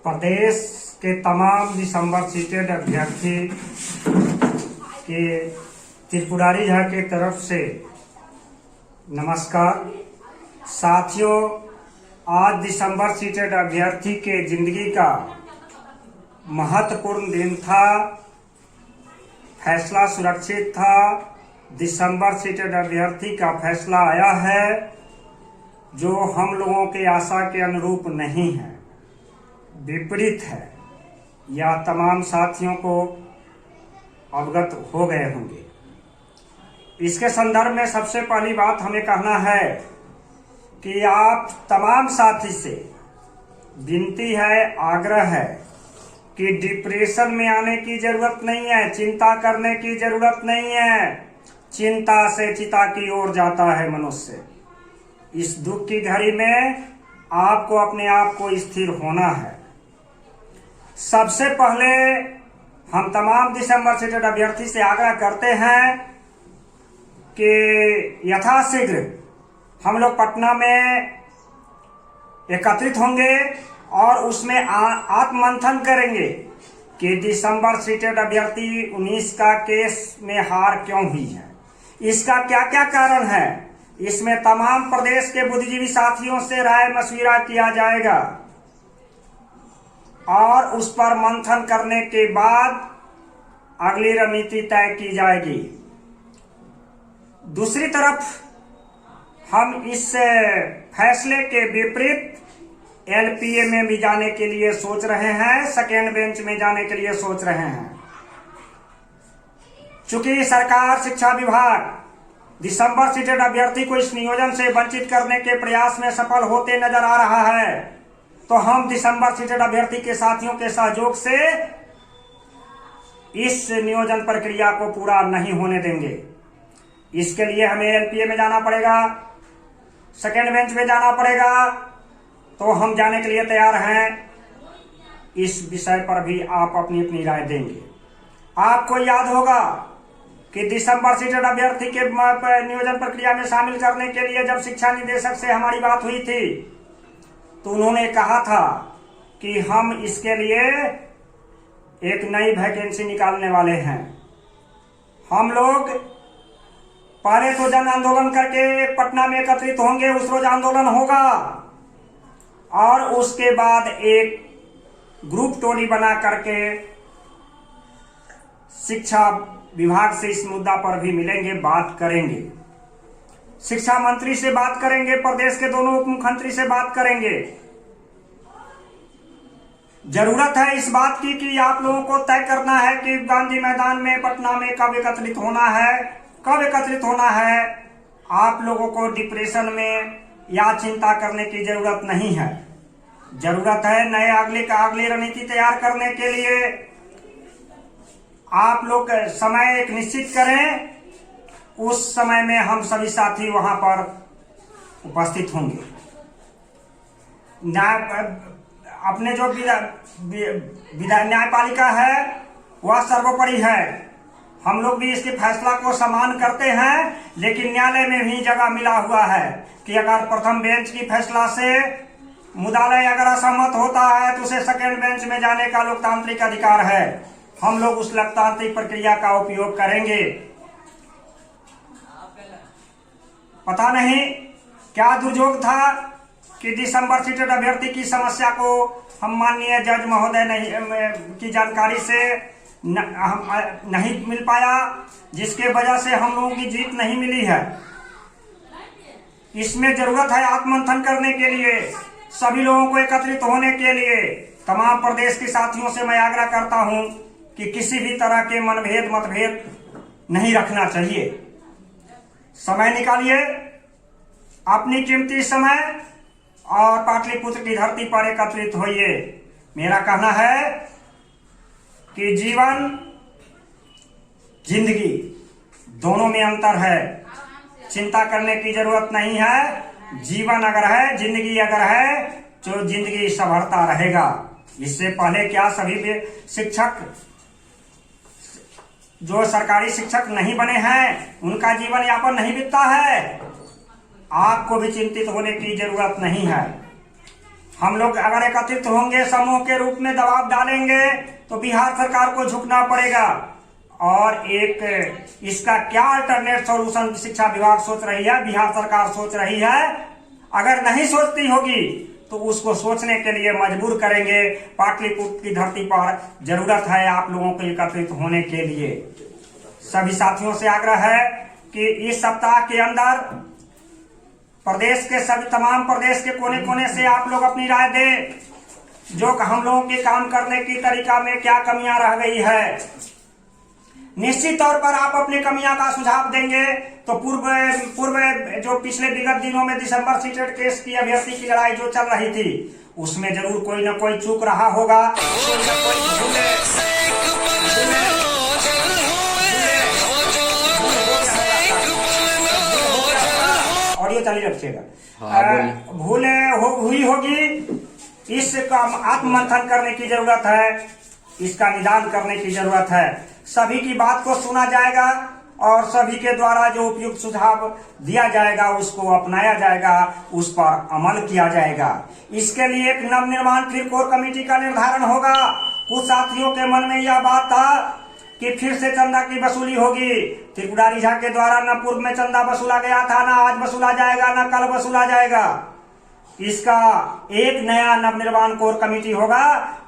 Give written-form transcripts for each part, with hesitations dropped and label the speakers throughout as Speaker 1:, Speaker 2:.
Speaker 1: प्रदेश के तमाम दिसंबर सीटेड अभ्यर्थी के त्रिपुरारी झा की तरफ से नमस्कार। साथियों, आज दिसंबर सीटेड अभ्यर्थी के जिंदगी का महत्वपूर्ण दिन था। फैसला सुरक्षित था। दिसंबर सीटेड अभ्यर्थी का फैसला आया है जो हम लोगों के आशा के अनुरूप नहीं है, विपरीत है। यह तमाम साथियों को अवगत हो गए होंगे। इसके संदर्भ में सबसे पहली बात हमें कहना है कि आप तमाम साथी से विनती है, आग्रह है कि डिप्रेशन में आने की जरूरत नहीं है, चिंता करने की जरूरत नहीं है। चिंता से चिता की ओर जाता है मनुष्य। इस दुख की घड़ी में आपको अपने आप को स्थिर होना है। सबसे पहले हम तमाम दिसंबर सीटेड अभ्यर्थी से आग्रह करते हैं कि यथाशीघ्र हम लोग पटना में एकत्रित होंगे और उसमें आत्ममंथन करेंगे कि दिसंबर सीटेड अभ्यर्थी 19 का केस में हार क्यों हुई है, इसका क्या क्या कारण है। इसमें तमाम प्रदेश के बुद्धिजीवी साथियों से राय मशविरा किया जाएगा और उस पर मंथन करने के बाद अगली रणनीति तय की जाएगी। दूसरी तरफ हम इस फैसले के विपरीत एलपीए में भी जाने के लिए सोच रहे हैं, सेकेंड बेंच में जाने के लिए सोच रहे हैं। चूंकि सरकार, शिक्षा विभाग दिसंबर सीटेड अभ्यर्थी को इस नियोजन से वंचित करने के प्रयास में सफल होते नजर आ रहा है, तो हम दिसंबर सीटेड अभ्यर्थी के साथियों के सहयोग से इस नियोजन प्रक्रिया को पूरा नहीं होने देंगे। इसके लिए हमें एलपीए में जाना पड़ेगा, सेकेंड बेंच में जाना पड़ेगा, तो हम जाने के लिए तैयार हैं। इस विषय पर भी आप अपनी अपनी राय देंगे। आपको याद होगा कि दिसंबर सीटेड अभ्यर्थी के नियोजन प्रक्रिया में शामिल करने के लिए जब शिक्षा निदेशक से हमारी बात हुई थी तो उन्होंने कहा था कि हम इसके लिए एक नई वैकेंसी निकालने वाले हैं। हम लोग पहले तो जन आंदोलन करके पटना में एकत्रित होंगे, उस रोज आंदोलन होगा और उसके बाद एक ग्रुप टोली बना करके शिक्षा विभाग से इस मुद्दा पर भी मिलेंगे, बात करेंगे। शिक्षा मंत्री से बात करेंगे, प्रदेश के दोनों उप मुख्यमंत्री से बात करेंगे। जरूरत है इस बात की कि आप लोगों को तय करना है कि गांधी मैदान में पटना में कब एकत्रित होना है, कब एकत्रित होना है। आप लोगों को डिप्रेशन में या चिंता करने की जरूरत नहीं है। जरूरत है नए अगली रणनीति तैयार करने के लिए आप लोग समय एक निश्चित करें। उस समय में हम सभी साथी वहां पर उपस्थित होंगे। अपने जो न्यायपालिका है वह सर्वोपरि है। हम लोग भी इसके फैसला को सम्मान करते हैं, लेकिन न्यायालय में भी जगह मिला हुआ है कि अगर प्रथम बेंच की फैसला से मुद्दालय अगर असहमत होता है तो उसे सेकेंड बेंच में जाने का लोकतांत्रिक अधिकार है। हम लोग उस लोकतांत्रिक प्रक्रिया का उपयोग करेंगे। पता नहीं क्या दुर्योग था कि दिसंबर सीटेड अभ्यर्थी की समस्या को हम माननीय जज महोदय की जानकारी से नहीं मिल पाया, जिसके वजह से हम लोगों की जीत नहीं मिली है। इसमें जरूरत है आत्ममंथन करने के लिए, सभी लोगों को एकत्रित होने के लिए। तमाम प्रदेश के साथियों से मैं आग्रह करता हूं कि किसी भी तरह के मतभेद नहीं रखना चाहिए। समय निकालिए, अपनी कीमती समय, और पाटलिपुत्र की धरती पर एकत्रित होइए। मेरा कहना है कि जीवन, जिंदगी दोनों में अंतर है। चिंता करने की जरूरत नहीं है। जीवन अगर है, जिंदगी अगर है, तो जिंदगी संवरता रहेगा। इससे पहले क्या सभी शिक्षक जो सरकारी शिक्षक नहीं बने हैं उनका जीवन यापन नहीं बीतता है? आपको भी चिंतित होने की जरूरत नहीं है। हम लोग अगर एकत्रित होंगे, समूह के रूप में दबाव डालेंगे तो बिहार सरकार को झुकना पड़ेगा। और एक इसका क्या अल्टरनेट सॉल्यूशन शिक्षा विभाग सोच रही है, बिहार सरकार सोच रही है, अगर नहीं सोचती होगी तो उसको सोचने के लिए मजबूर करेंगे। पाटलिपुत्र की धरती पर जरूरत है आप लोगों को एकत्रित होने के लिए। सभी साथियों से आग्रह है कि इस सप्ताह के अंदर प्रदेश के सभी तमाम प्रदेश के कोने कोने से आप लोग अपनी राय दें, जो हम लोगों के काम करने की तरीका में क्या कमियां रह गई है। निश्चित तौर पर आप अपनी कमियां का सुझाव देंगे तो पूर्व जो पिछले विगत दिनों में दिसंबर सीटेड केस की अभ्यर्थी की लड़ाई जो चल रही थी, उसमें जरूर कोई न कोई चूक रहा होगा। ऑडियो चालू रखिएगा। भूले हुई होगी, इसका आत्ममंथन करने की जरूरत है, इसका निदान करने की जरूरत है। सभी की बात को सुना जाएगा और सभी के द्वारा जो उपयुक्त सुझाव दिया जाएगा उसको अपनाया जाएगा, उस पर अमल किया जाएगा। इसके लिए एक नवनिर्माण फिर कोर कमेटी का निर्धारण होगा। कुछ साथियों के मन में यह बात था कि फिर से चंदा की वसूली होगी। त्रिपुरारी झा के द्वारा न पूर्व में चंदा वसूला गया था, न आज वसूला जाएगा, न कल वसूला जाएगा। इसका एक नया नवनिर्माण कोर कमेटी होगा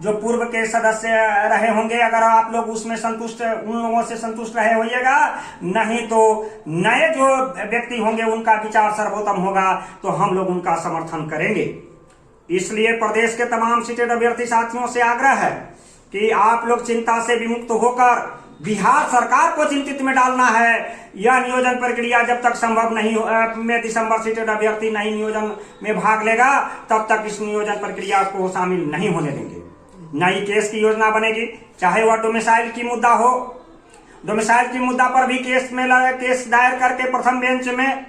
Speaker 1: जो पूर्व के सदस्य रहे होंगे, अगर आप लोग उसमें संतुष्ट, उन लोगों से संतुष्ट रहे होइएगा, नहीं तो नए जो व्यक्ति होंगे उनका विचार सर्वोत्तम होगा तो हम लोग उनका समर्थन करेंगे। इसलिए प्रदेश के तमाम सीटेड अभ्यर्थी साथियों से आग्रह है कि आप लोग चिंता से विमुक्त होकर बिहार सरकार को चिंतित में डालना है। यह नियोजन प्रक्रिया जब तक संभव नहीं में दिसंबर सीटेड अभ्यर्थी नहीं नियोजन में भाग लेगा तब तक इस नियोजन प्रक्रिया को शामिल नहीं होने देंगे। नई केस की योजना बनेगी, चाहे वह डोमिसाइल की मुद्दा हो। डोमिसाइल की मुद्दा पर भी केस दायर करके प्रथम बेंच में,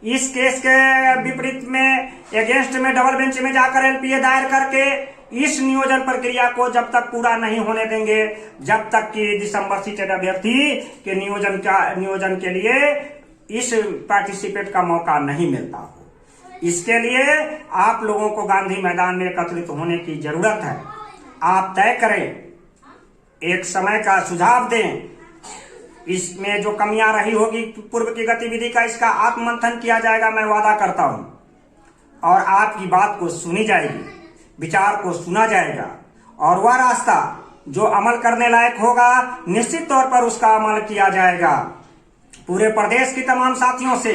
Speaker 1: इस केस के विपरीत में अगेंस्ट में डबल बेंच में जाकर एलपीए दायर करके इस नियोजन प्रक्रिया को जब तक पूरा नहीं होने देंगे, जब तक कि दिसंबर सीटेड अभ्यर्थी के नियोजन के लिए इस पार्टिसिपेट का मौका नहीं मिलता हो। इसके लिए आप लोगों को गांधी मैदान में एकत्रित होने की जरूरत है। आप तय करें, एक समय का सुझाव दें, इसमें जो कमियां रही होगी पूर्व की गतिविधि का, इसका आत्ममंथन किया जाएगा, मैं वादा करता हूं। और आपकी बात को सुनी जाएगी, विचार को सुना जाएगा और वह रास्ता जो अमल करने लायक होगा निश्चित तौर पर उसका अमल किया जाएगा। पूरे प्रदेश की तमाम साथियों से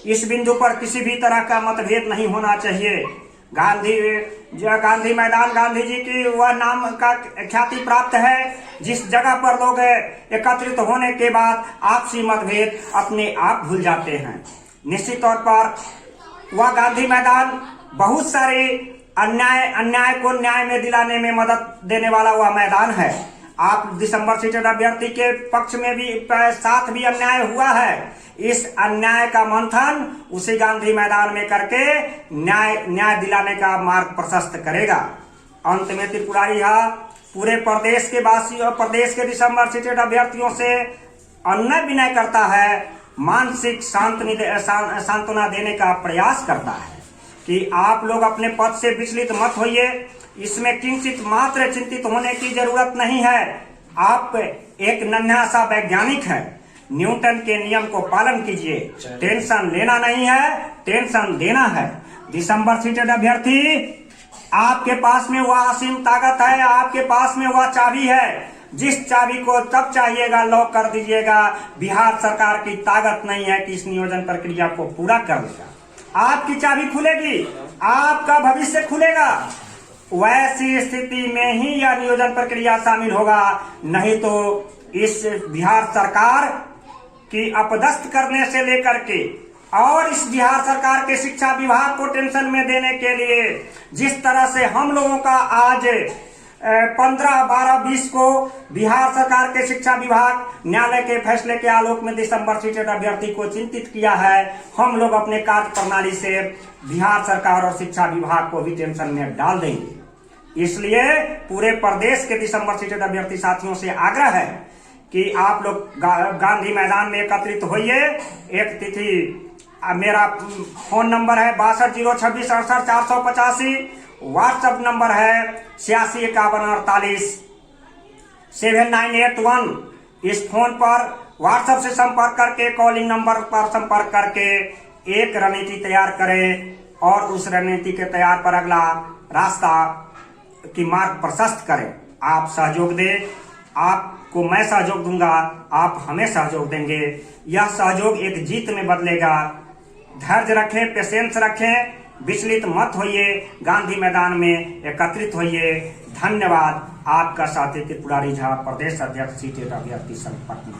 Speaker 1: इस बिंदु पर किसी भी तरह का मतभेद नहीं होना चाहिए। गांधी मैदान गांधी जी की वह नाम का ख्याति प्राप्त है जिस जगह पर लोग एकत्रित होने के बाद आपसी मतभेद अपने आप भूल जाते हैं। निश्चित तौर पर वह गांधी मैदान बहुत सारे अन्याय को न्याय में दिलाने में मदद देने वाला वह मैदान है। आप दिसंबर सीटेड अभ्यर्थी के पक्ष में भी साथ भी अन्याय हुआ है, इस अन्याय का मंथन उसी गांधी मैदान में करके न्याय दिलाने का मार्ग प्रशस्त करेगा। अंत में त्रिपुरारी पूरे प्रदेश के वासियों, प्रदेश के दिसंबर सीटेड अभ्यर्थियों से अन्य विनय करता है, मानसिक सांत्वना देने का प्रयास करता है कि आप लोग अपने पद से विचलित मत होइए। इसमें किंचित मात्र चिंतित होने की जरूरत नहीं है। आप एक नन्हा सा वैज्ञानिक है, न्यूटन के नियम को पालन कीजिए। टेंशन लेना नहीं है, टेंशन देना है। दिसंबर सीटेड अभ्यर्थी, आपके पास में वह असीम ताकत है, आपके पास में वह चाबी है, जिस चाबी को तब चाहिएगा लॉक कर दीजिएगा। बिहार सरकार की ताकत नहीं है कि इस नियोजन प्रक्रिया को पूरा कर देगा। आपकी चाबी खुलेगी, आपका भविष्य खुलेगा। वैसी स्थिति में ही यह नियोजन प्रक्रिया शामिल होगा, नहीं तो इस बिहार सरकार की अपदस्थ करने से लेकर के और इस बिहार सरकार के शिक्षा विभाग को टेंशन में देने के लिए जिस तरह से हम लोगों का आज 15, 12, 20 को बिहार सरकार के शिक्षा विभाग न्यायालय के फैसले के आलोक में दिसंबर सीटेड अभ्यर्थी को चिंतित किया है, हम लोग अपने कार्य प्रणाली से बिहार सरकार और शिक्षा विभाग को भी टेंशन में डाल देंगे। इसलिए पूरे प्रदेश के दिसंबर सीटेड अभ्यर्थी साथियों से आग्रह है कि आप लोग गांधी मैदान में एकत्रित होइए। एक तिथि, मेरा फोन नंबर है 62 026 68 485। व्हाट्सएप नंबर है 8651487981। इस फोन पर व्हाट्सएप से संपर्क करके, कॉलिंग नंबर पर संपर्क करके एक रणनीति तैयार करें और उस रणनीति के तैयार पर अगला रास्ता की मार्ग प्रशस्त करें। आप सहयोग दें, आपको मैं सहयोग दूंगा, आप हमें सहयोग देंगे। यह सहयोग एक जीत में बदलेगा। धैर्य रखें, पेशेंस रखें, विचलित मत होइए, गांधी मैदान में एकत्रित होइए। धन्यवाद। आपका साथी त्रिपुरारी झा, प्रदेश अध्यक्ष सीटेट अभ्यर्थी संघ पटना।